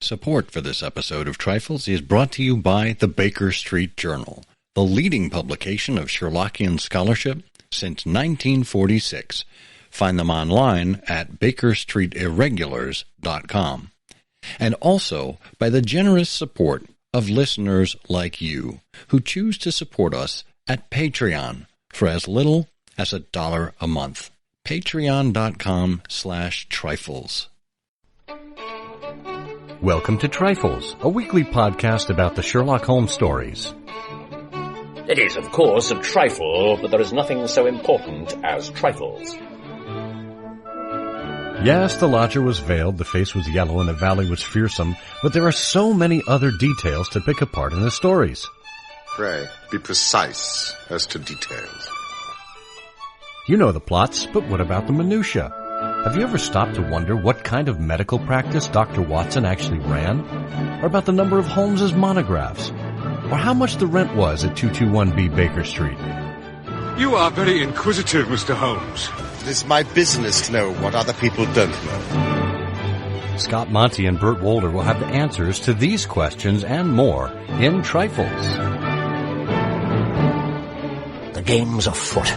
Support for this episode of Trifles is brought to you by the Baker Street Journal, the leading publication of Sherlockian scholarship since 1946. Find them online at bakerstreetirregulars.com. And also by the generous support of listeners like you who choose to support us at Patreon for as little as $1 a month. Patreon.com/trifles. Welcome to Trifles, a weekly podcast about the Sherlock Holmes stories. It is, of course, a trifle, but there is nothing so important as trifles. Yes, the lodger was veiled, the face was yellow, and the valley was fearsome, but there are so many other details to pick apart in the stories. Pray, be precise as to details. You know the plots, but what about the minutiae? Have you ever stopped to wonder what kind of medical practice Dr. Watson actually ran? Or about the number of Holmes's monographs? Or how much the rent was at 221B Baker Street? You are very inquisitive, Mr. Holmes. It is my business to know what other people don't know. Scott Monty and Burt Wolder will have the answers to these questions and more in Trifles. The game's afoot.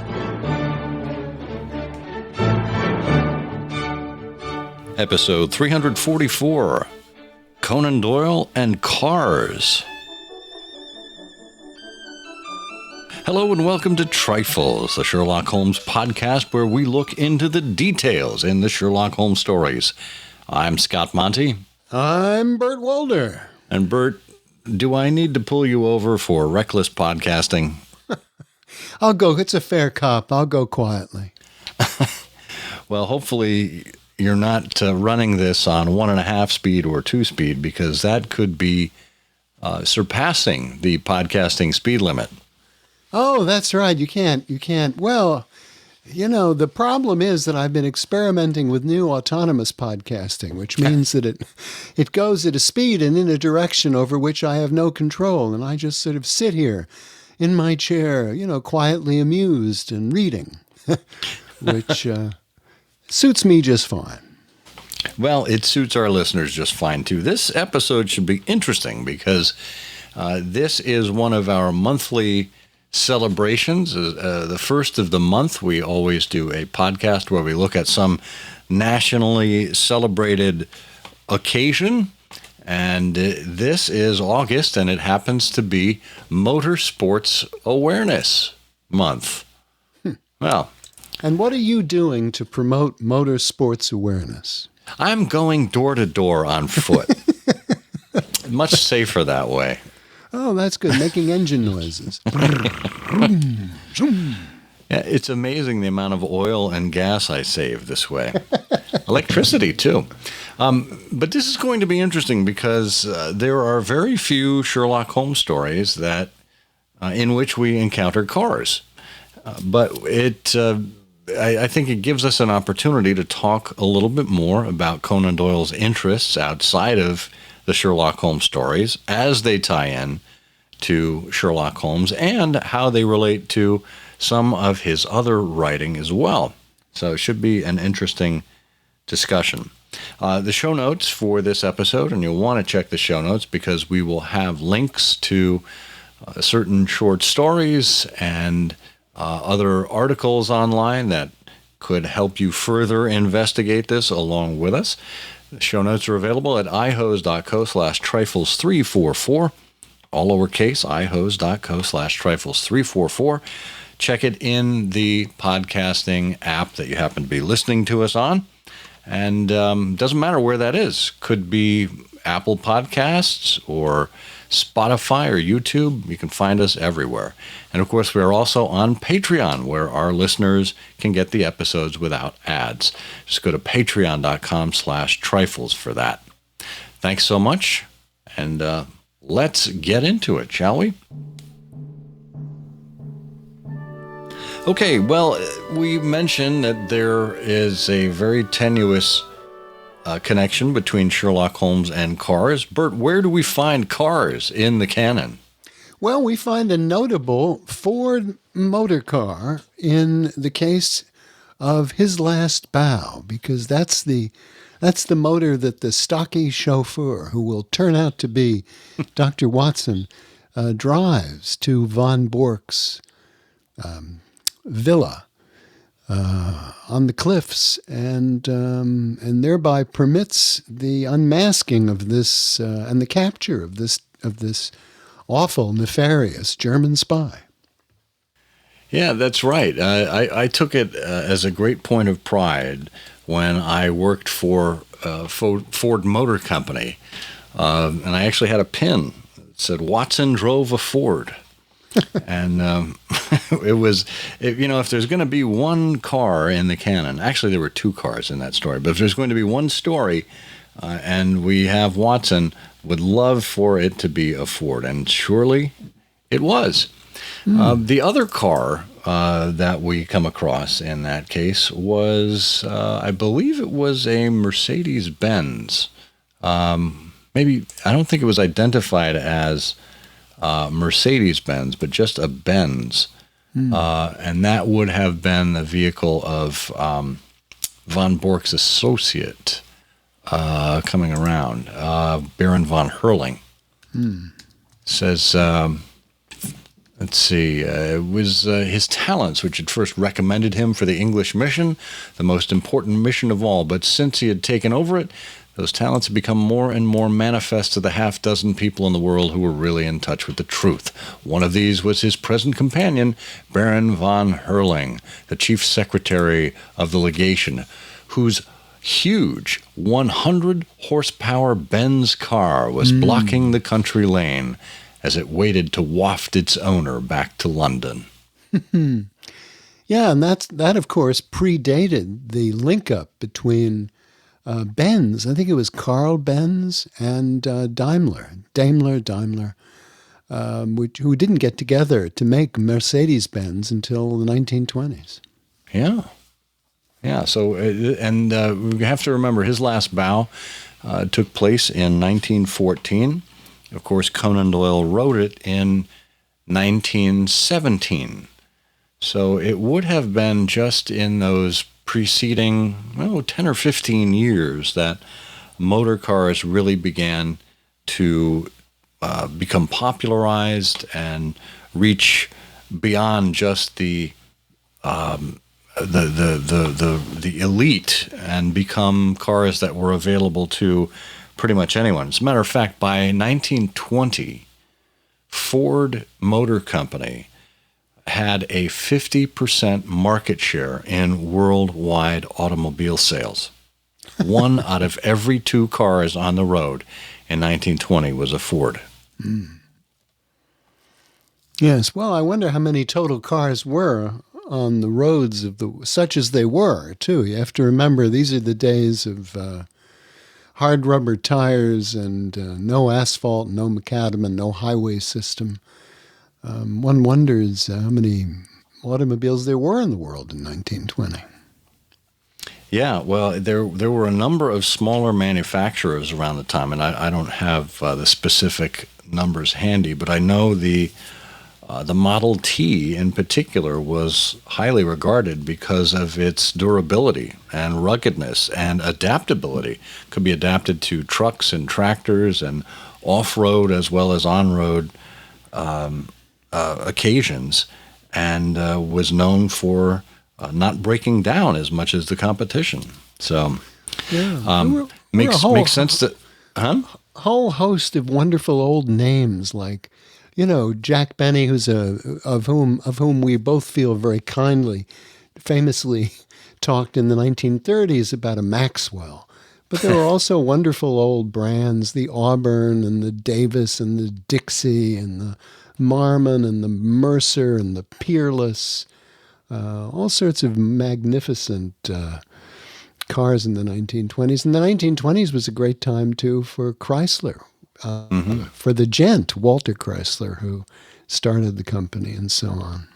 Episode 344, Conan Doyle and Cars. Hello and welcome to Trifles, the Sherlock Holmes podcast where we look into the details in the Sherlock Holmes stories. I'm Scott Monty. I'm Burt Wolder. And Burt, do I need to pull you over for reckless podcasting? I'll go. It's a fair cop. I'll go quietly. Well, hopefully you're not running this on 1.5 speed or 2 speed, because that could be surpassing the podcasting speed limit. Oh, that's right. You can't. Well, you know, the problem is that I've been experimenting with new autonomous podcasting, which means that it goes at a speed and in a direction over which I have no control. And I just sort of sit here in my chair, you know, quietly amused and reading, which suits me just fine. Well, it suits our listeners just fine, too. This episode should be interesting because this is one of our monthly celebrations. The first of the month, we always do a podcast where we look at some nationally celebrated occasion. And this is August, and it happens to be Motorsports Awareness Month. Well, and what are you doing to promote motorsports awareness? I'm going door to door on foot. Much safer that way. Oh, that's good. Making engine noises. Yeah, it's amazing the amount of oil and gas I save this way. Electricity, too. But this is going to be interesting because there are very few Sherlock Holmes stories that in which we encounter cars. But I think it gives us an opportunity to talk a little bit more about Conan Doyle's interests outside of the Sherlock Holmes stories as they tie in to Sherlock Holmes and how they relate to some of his other writing as well. So it should be an interesting discussion. The show notes for this episode, and you'll want to check the show notes because we will have links to certain short stories and other articles online that could help you further investigate this along with us. The show notes are available at ihose.co/trifles344, all lowercase, ihose.co/trifles344. Check it in the podcasting app that you happen to be listening to us on. And doesn't matter where that is. Could be Apple Podcasts or Spotify or YouTube. You can find us everywhere. And of course, we are also on Patreon, where our listeners can get the episodes without ads. Just go to patreon.com/trifles for that. Thanks so much. And let's get into it, shall we? Okay, well, we mentioned that there is a very tenuous connection between Sherlock Holmes and cars. Burt, where do we find cars in the canon? Well, we find a notable Ford motor car in the case of His Last Bow, because that's the That's the motor that the stocky chauffeur, who will turn out to be Dr. Watson, drives to von Bork's villa on the cliffs, and thereby permits the unmasking of this and the capture of this awful, nefarious German spy. Yeah, that's right. I took it as a great point of pride when I worked for Ford Motor Company, and I actually had a pin that said Watson drove a Ford. And if there's going to be one car in the canon, actually there were two cars in that story, but if there's going to be one story and we have Watson, would love for it to be a Ford, and surely it was. The other car that we come across in that case was, I believe it was a Mercedes-Benz. Maybe, I don't think it was identified as Mercedes-Benz, but just a Benz. And that would have been the vehicle of von Bork's associate coming around, Baron von Herling. Says... Let's see, it was his talents which had first recommended him for the English mission, the most important mission of all. But since he had taken over it, those talents had become more and more manifest to the half-dozen people in the world who were really in touch with the truth. One of these was his present companion, Baron von Herling, the chief secretary of the legation, whose huge 100-horsepower Benz car was blocking the country lane as it waited to waft its owner back to London. Yeah, and that of course predated the link-up between Benz. I think it was Carl Benz and Daimler, who didn't get together to make Mercedes-Benz until the 1920s. Yeah. So, we have to remember his last bow took place in 1914. Of course, Conan Doyle wrote it in 1917. So it would have been just in those preceding, 10 or 15 years that motor cars really began to become popularized and reach beyond just the elite and become cars that were available to pretty much anyone. As a matter of fact, by 1920, Ford Motor Company had a 50% market share in worldwide automobile sales. One out of every two cars on the road in 1920 was a Ford. Yes, well, I wonder how many total cars were on the roads such as they were, too. You have to remember, these are the days of hard rubber tires and no asphalt, no macadam, and no highway system. One wonders how many automobiles there were in the world in 1920. Yeah, well, there were a number of smaller manufacturers around the time, and I don't have the specific numbers handy, but I know the Model T in particular was highly regarded because of its durability and ruggedness and adaptability. Could be adapted to trucks and tractors and off-road as well as on-road occasions, and was known for not breaking down as much as the competition. So makes sense that... Whole host of wonderful old names like... Jack Benny, who's of whom we both feel very kindly, famously talked in the 1930s about a Maxwell. But there were also wonderful old brands, the Auburn and the Davis and the Dixie and the Marmon and the Mercer and the Peerless, all sorts of magnificent cars in the 1920s. And the 1920s was a great time, too, for Chrysler. For the gent, Walter Chrysler, who started the company and so on.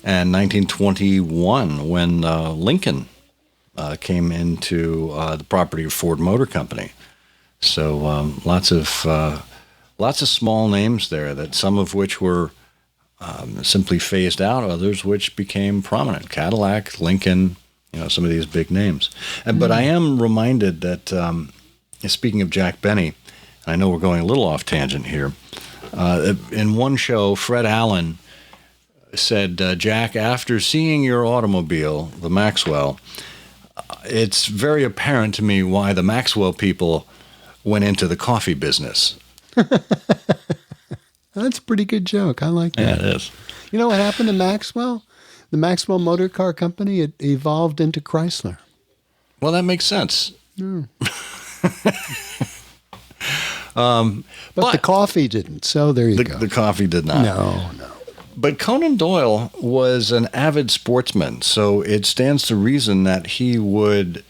And 1921, when Lincoln came into the property of Ford Motor Company. So lots of small names there, that some of which were simply phased out, others which became prominent. Cadillac, Lincoln, some of these big names. But I am reminded that, speaking of Jack Benny, I know we're going a little off tangent here. In one show, Fred Allen said, Jack, after seeing your automobile, the Maxwell, it's very apparent to me why the Maxwell people went into the coffee business. That's a pretty good joke. I like that. Yeah, it is. You know what happened to Maxwell? The Maxwell Motor Car Company, it evolved into Chrysler. Well, that makes sense. But the coffee didn't, so there you go. The coffee did not. No. But Conan Doyle was an avid sportsman, so it stands to reason that he would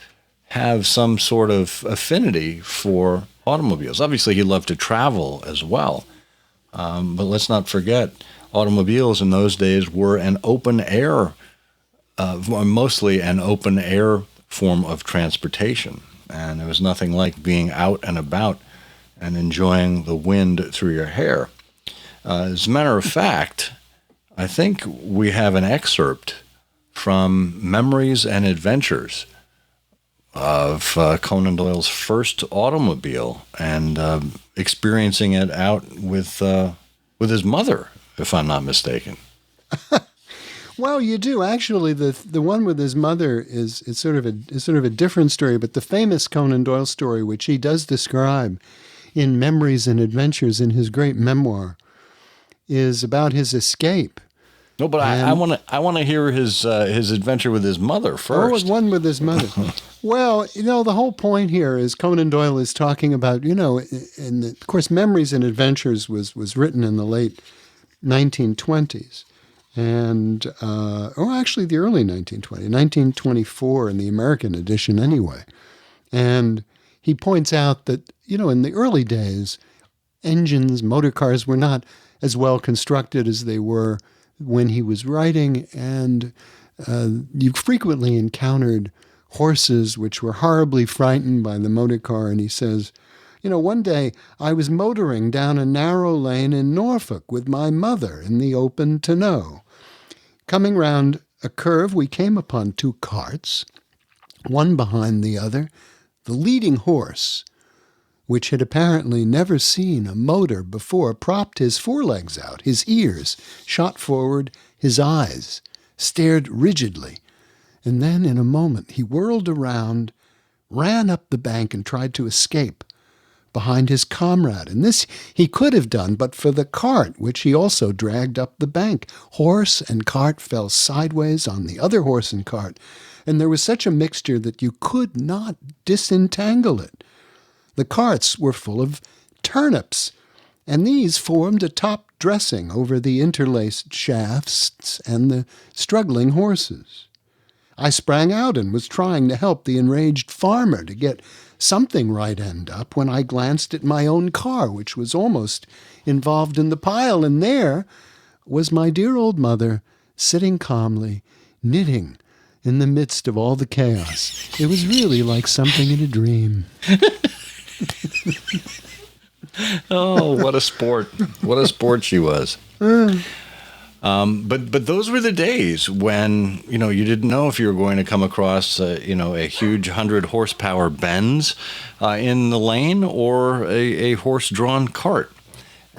have some sort of affinity for automobiles. Obviously, he loved to travel as well. But let's not forget, automobiles in those days were an open air, mostly an open air form of transportation. And there was nothing like being out and about and enjoying the wind through your hair. As a matter of fact, I think we have an excerpt from Memories and Adventures of Conan Doyle's first automobile and experiencing it out with his mother, if I'm not mistaken. Well, you do actually. The one with his mother is sort of a different story, but the famous Conan Doyle story, which he does describe in Memories and Adventures in his great memoir, is about his escape. No, but I want to hear his adventure with his mother first. Oh, one with his mother. Well, the whole point here is Conan Doyle is talking about, and of course, Memories and Adventures was written in the late 1920s, and actually the early 1920s, 1924 in the American edition anyway. And he points out that, in the early days, motor cars were not as well constructed as they were when he was writing, and you frequently encountered horses which were horribly frightened by the motor car. And he says, one day I was motoring down a narrow lane in Norfolk with my mother in the open tonneau. Coming round a curve, we came upon two carts, one behind the other. The leading horse, which had apparently never seen a motor before, propped his forelegs out, his ears shot forward, his eyes stared rigidly. And then, in a moment, he whirled around, ran up the bank, and tried to escape behind his comrade. And this he could have done, but for the cart, which he also dragged up the bank. Horse and cart fell sideways on the other horse and cart, and there was such a mixture that you could not disentangle it. The carts were full of turnips, and these formed a top dressing over the interlaced shafts and the struggling horses. I sprang out and was trying to help the enraged farmer to get something right end up when I glanced at my own car, which was almost involved in the pile, and there was my dear old mother sitting calmly, knitting in the midst of all the chaos. It was really like something in a dream. Oh, what a sport. What a sport she was. But those were the days when, you didn't know if you were going to come across, a huge 100 horsepower Benz in the lane or a horse-drawn cart.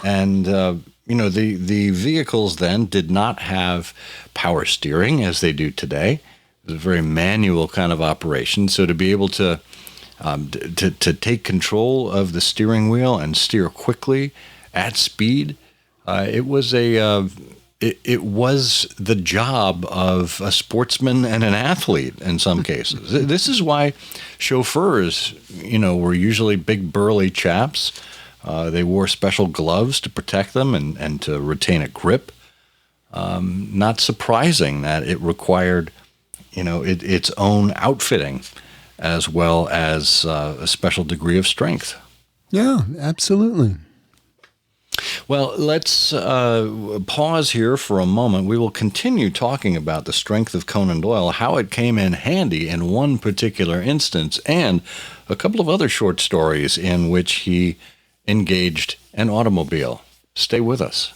And, the vehicles then did not have power steering as they do today. It was a very manual kind of operation. So to be able to take control of the steering wheel and steer quickly at speed, it was it was the job of a sportsman and an athlete in some cases. This is why chauffeurs, were usually big burly chaps. They wore special gloves to protect them and to retain a grip. Not surprising that it required, its own outfitting, as well as a special degree of strength. Yeah, absolutely. Well, let's pause here for a moment. We will continue talking about the strength of Conan Doyle, how it came in handy in one particular instance, and a couple of other short stories in which he engaged an automobile. Stay with us.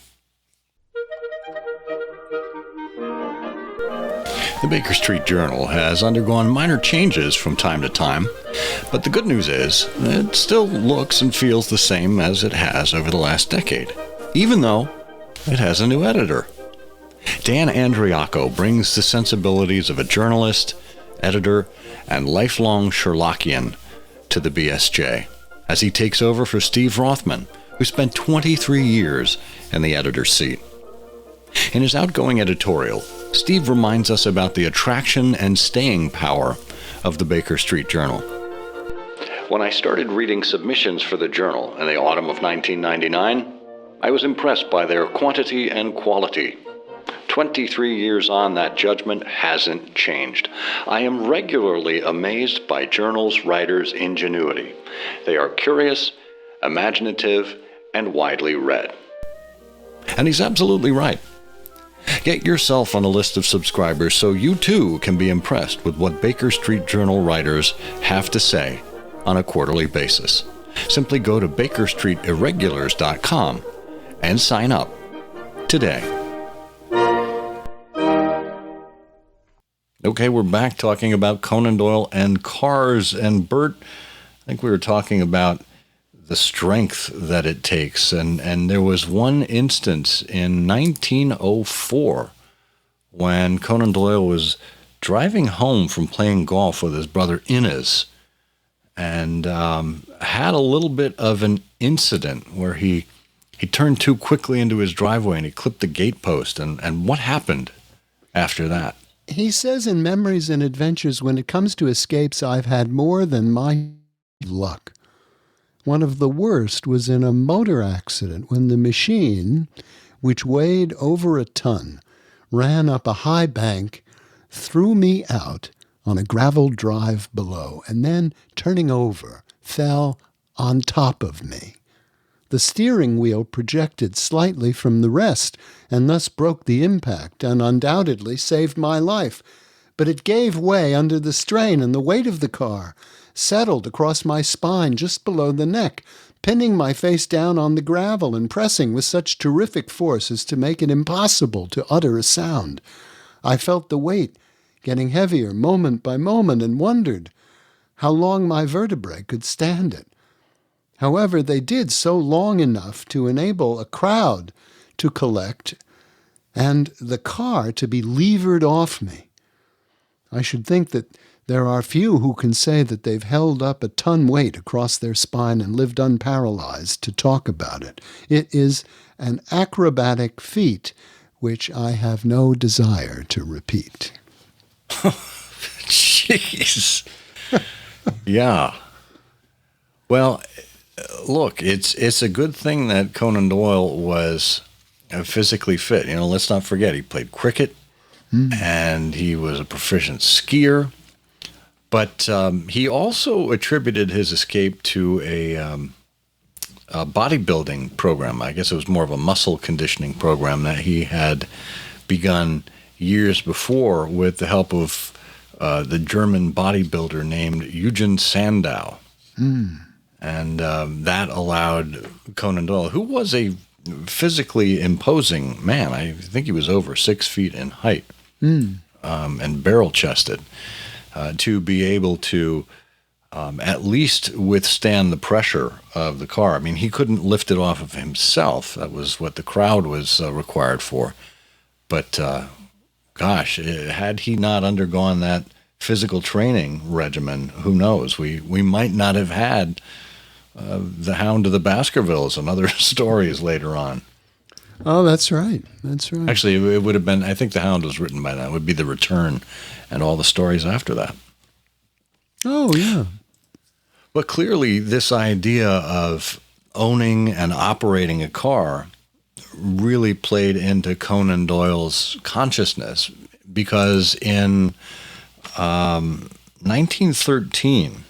The Baker Street Journal has undergone minor changes from time to time, but the good news is it still looks and feels the same as it has over the last decade, even though it has a new editor. Dan Andriacco brings the sensibilities of a journalist, editor, and lifelong Sherlockian to the BSJ as he takes over for Steve Rothman, who spent 23 years in the editor's seat. In his outgoing editorial, Steve reminds us about the attraction and staying power of the Baker Street Journal. When I started reading submissions for the Journal in the autumn of 1999, I was impressed by their quantity and quality. 23 years on, that judgment hasn't changed. I am regularly amazed by Journal's writers' ingenuity. They are curious, imaginative, and widely read. And he's absolutely right. Get yourself on a list of subscribers so you too can be impressed with what Baker Street Journal writers have to say on a quarterly basis. Simply go to bakerstreetirregulars.com and sign up today. Okay, we're back talking about Conan Doyle and cars. And Bert, I think we were talking about the strength that it takes. And there was one instance in 1904 when Conan Doyle was driving home from playing golf with his brother Inez and had a little bit of an incident where he turned too quickly into his driveway and he clipped the gate post. And what happened after that? He says in Memories and Adventures, when it comes to escapes, I've had more than my luck. One of the worst was in a motor accident when the machine, which weighed over a ton, ran up a high bank, threw me out on a gravel drive below, and then, turning over, fell on top of me. The steering wheel projected slightly from the rest, and thus broke the impact, and undoubtedly saved my life. But it gave way under the strain, and the weight of the car settled across my spine just below the neck, pinning my face down on the gravel and pressing with such terrific force as to make it impossible to utter a sound. I felt the weight getting heavier moment by moment and wondered how long my vertebrae could stand it. However, they did so long enough to enable a crowd to collect and the car to be levered off me. I should think that there are few who can say that they've held up a ton weight across their spine and lived unparalyzed to talk about it. It is an acrobatic feat which I have no desire to repeat. Jeez. Yeah. Well, look, it's a good thing that Conan Doyle was physically fit. You know, let's not forget he played cricket and he was a proficient skier. But he also attributed his escape to a bodybuilding program. I guess it was more of a muscle conditioning program that he had begun years before with the help of the German bodybuilder named Eugen Sandow. And that allowed Conan Doyle, who was a physically imposing man, I think he was over 6 feet in height, and barrel-chested, to be able to at least withstand the pressure of the car. I mean, he couldn't lift it off of himself. That was what the crowd was required for. But, gosh, had he not undergone that physical training regimen, who knows? We might not have had the Hound of the Baskervilles and other stories later on. Oh, that's right. That's right. Actually, it would have been, I think the Hound was written by that. It would be The Return and all the stories after that. Oh, yeah. But clearly, this idea of owning and operating a car really played into Conan Doyle's consciousness, because in 1913,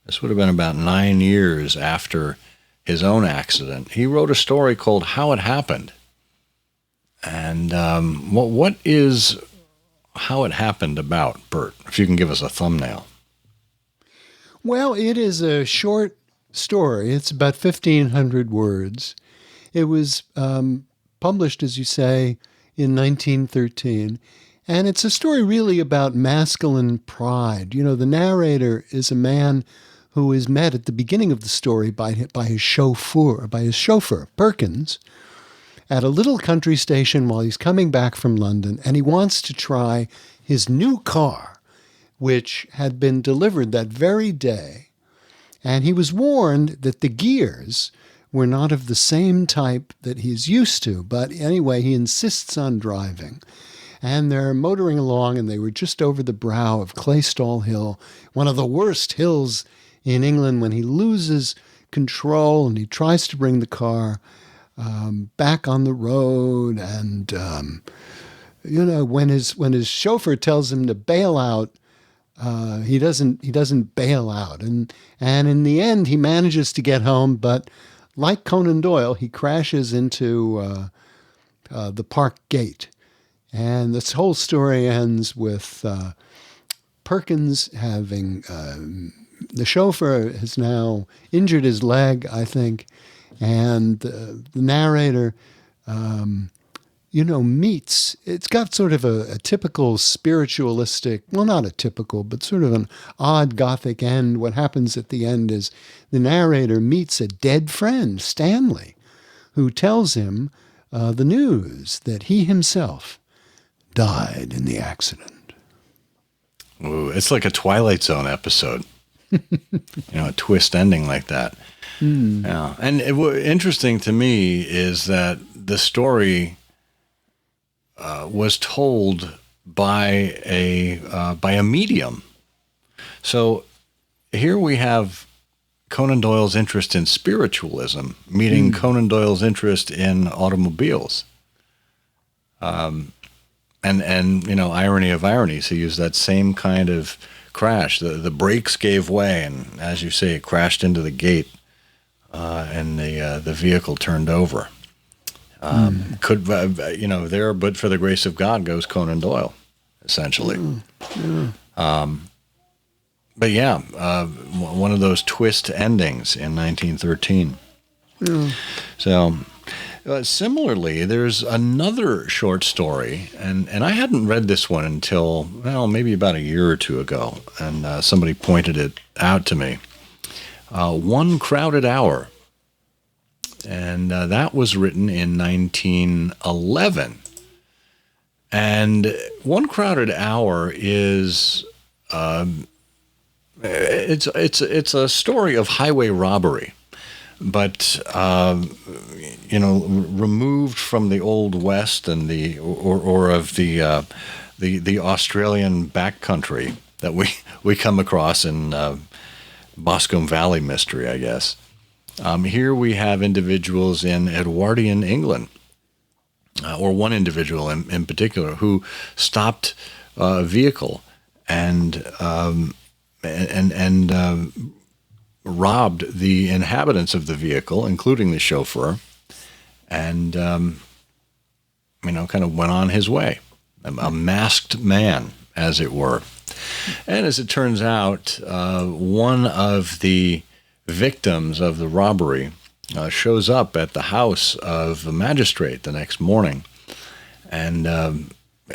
this would have been about 9 years after his own accident, he wrote a story called How It Happened. And what is How It Happened about, Bert, if you can give us a thumbnail? Well, it is a short story. It's about 1,500 words. It was published, as you say, in 1913. And it's a story really about masculine pride. You know, the narrator is a man who is met at the beginning of the story by his chauffeur, Perkins, at a little country station while he's coming back from London, and he wants to try his new car, which had been delivered that very day. And he was warned that the gears were not of the same type that he's used to. But anyway, he insists on driving. And they're motoring along, and they were just over the brow of Claystall Hill, one of the worst hills in England, when he loses control and he tries to bring the car back on the road. And, when his chauffeur tells him to bail out, he doesn't bail out. And in the end, he manages to get home, but like Conan Doyle, he crashes into the park gate. And this whole story ends with Perkins having, the chauffeur has now injured his leg, I think, and the narrator, meets, it's got sort of a typical spiritualistic, well, not a typical, but sort of an odd Gothic end. What happens at the end is the narrator meets a dead friend, Stanley, who tells him the news that he himself died in the accident. Ooh, it's like a Twilight Zone episode. A twist ending like that. Yeah. And interesting to me is that the story was told by a medium. So here we have Conan Doyle's interest in spiritualism meeting Conan Doyle's interest in automobiles. And irony of ironies, he used that same kind of crash. The brakes gave way, and as you say, it crashed into the gate, and the vehicle turned over. There, but for the grace of God goes Conan Doyle, essentially. But yeah, one of those twist endings in 1913. So, similarly, there's another short story, and I hadn't read this one until, maybe about a year or two ago, and somebody pointed it out to me. One Crowded Hour. And that was written in 1911. And One Crowded Hour is it's a story of highway robbery, but removed from the Old West and the Australian backcountry that we come across in Boscombe Valley Mystery, I guess. Here we have individuals in Edwardian England, or one individual in particular, who stopped a vehicle and robbed the inhabitants of the vehicle, including the chauffeur, and kind of went on his way, a masked man, as it were. And as it turns out, one of the victims of the robbery shows up at the house of the magistrate the next morning and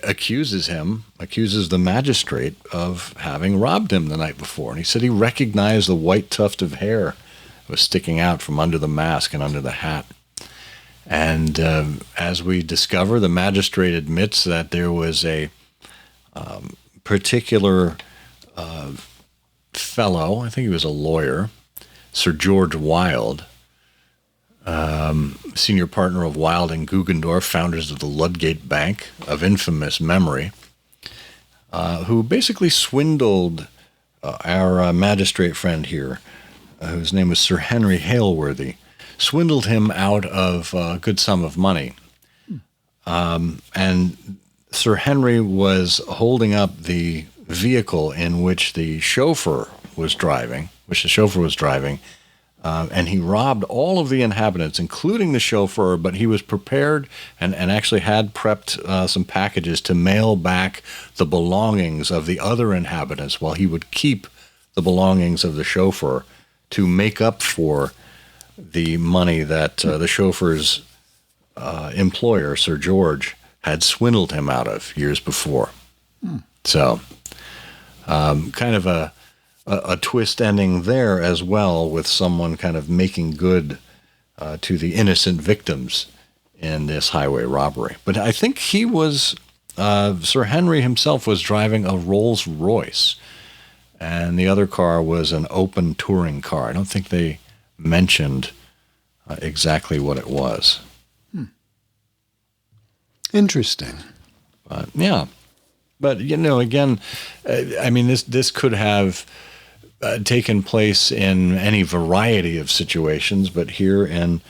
accuses the magistrate of having robbed him the night before. And he said he recognized the white tuft of hair that was sticking out from under the mask and under the hat. And as we discover, the magistrate admits that there was a particular fellow, I think he was a lawyer, Sir George Wilde, senior partner of Wilde and Guggendorf, founders of the Ludgate Bank of infamous memory, who basically swindled our magistrate friend here, whose name was Sir Henry Hailworthy, swindled him out of a good sum of money. And Sir Henry was holding up the vehicle in which the chauffeur was driving, and he robbed all of the inhabitants, including the chauffeur, but he was prepared and actually had prepped some packages to mail back the belongings of the other inhabitants, while he would keep the belongings of the chauffeur to make up for the money that the chauffeur's employer, Sir George, had swindled him out of years before. So, kind of a twist ending there as well, with someone kind of making good to the innocent victims in this highway robbery. But I think he was, Sir Henry himself was driving a Rolls Royce, and the other car was an open touring car. I don't think they mentioned exactly what it was. Interesting. But yeah. But, again, I mean, this could have taken place in any variety of situations, but here in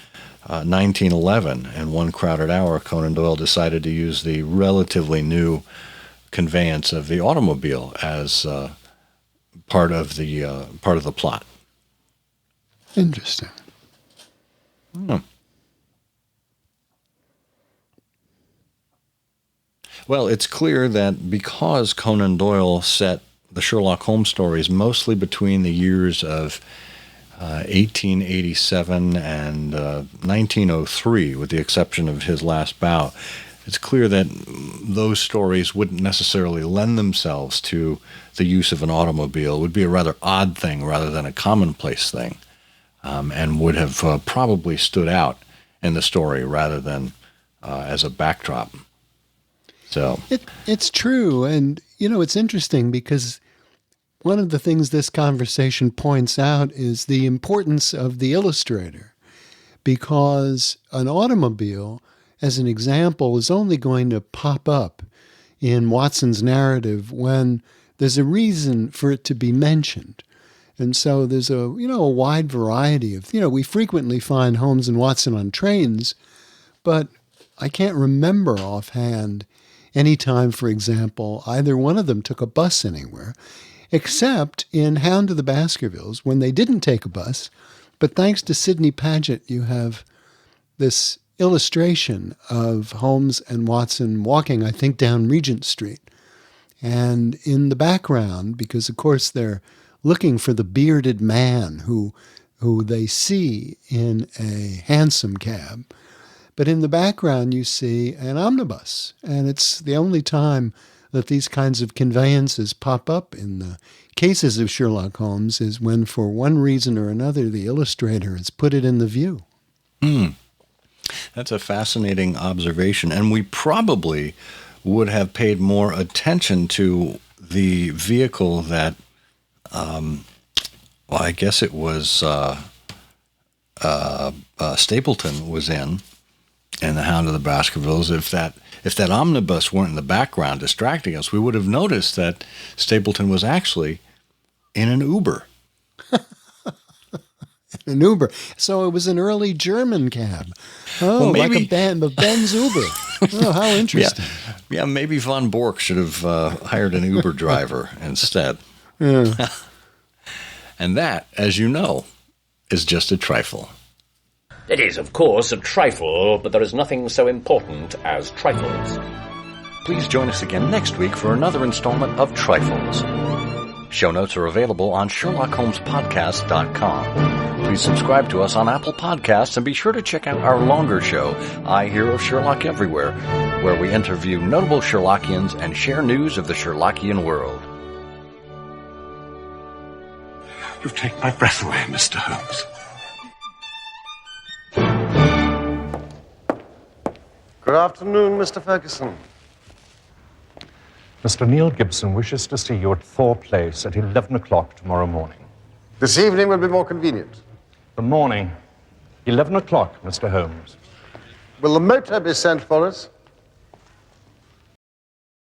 1911, in one crowded hour, Conan Doyle decided to use the relatively new conveyance of the automobile as part of the plot. Interesting. Hmm. Well, it's clear that because Conan Doyle set the Sherlock Holmes stories mostly between the years of 1887 and 1903, with the exception of his last bout, it's clear that those stories wouldn't necessarily lend themselves to the use of an automobile. It would be a rather odd thing rather than a commonplace thing, and would have probably stood out in the story rather than as a backdrop. So it's true. And, it's interesting because one of the things this conversation points out is the importance of the illustrator, because an automobile, as an example, is only going to pop up in Watson's narrative when there's a reason for it to be mentioned. And so there's a wide variety of, we frequently find Holmes and Watson on trains, but I can't remember offhand any time, for example, either one of them took a bus anywhere, except in Hound of the Baskervilles, when they didn't take a bus. But thanks to Sidney Paget, you have this illustration of Holmes and Watson walking, I think, down Regent Street. And in the background, because of course they're looking for the bearded man who they see in a hansom cab, but in the background you see an omnibus. And it's the only time that these kinds of conveyances pop up in the cases of Sherlock Holmes is when, for one reason or another, the illustrator has put it in the view. That's a fascinating observation. And we probably would have paid more attention to the vehicle that, I guess it was Stapleton was in The Hound of the Baskervilles. If that omnibus weren't in the background distracting us, we would have noticed that Stapleton was actually in an Uber. An Uber. So it was an early German cab. Oh, well, maybe, like a Benz Uber. Oh, how interesting. Yeah, maybe von Bork should have hired an Uber driver instead. Yeah. And that, as you know, is just a trifle. It is, of course, a trifle, but there is nothing so important as trifles. Please join us again next week for another installment of Trifles. Show notes are available on SherlockHolmesPodcast.com. Please subscribe to us on Apple Podcasts and be sure to check out our longer show, I Hear of Sherlock Everywhere, where we interview notable Sherlockians and share news of the Sherlockian world. You take my breath away, Mr. Holmes. Good afternoon, Mr. Ferguson. Mr. Neil Gibson wishes to see you at Thor Place at 11 o'clock tomorrow morning. This evening will be more convenient. The morning, 11 o'clock, Mr. Holmes. Will the motor be sent for us?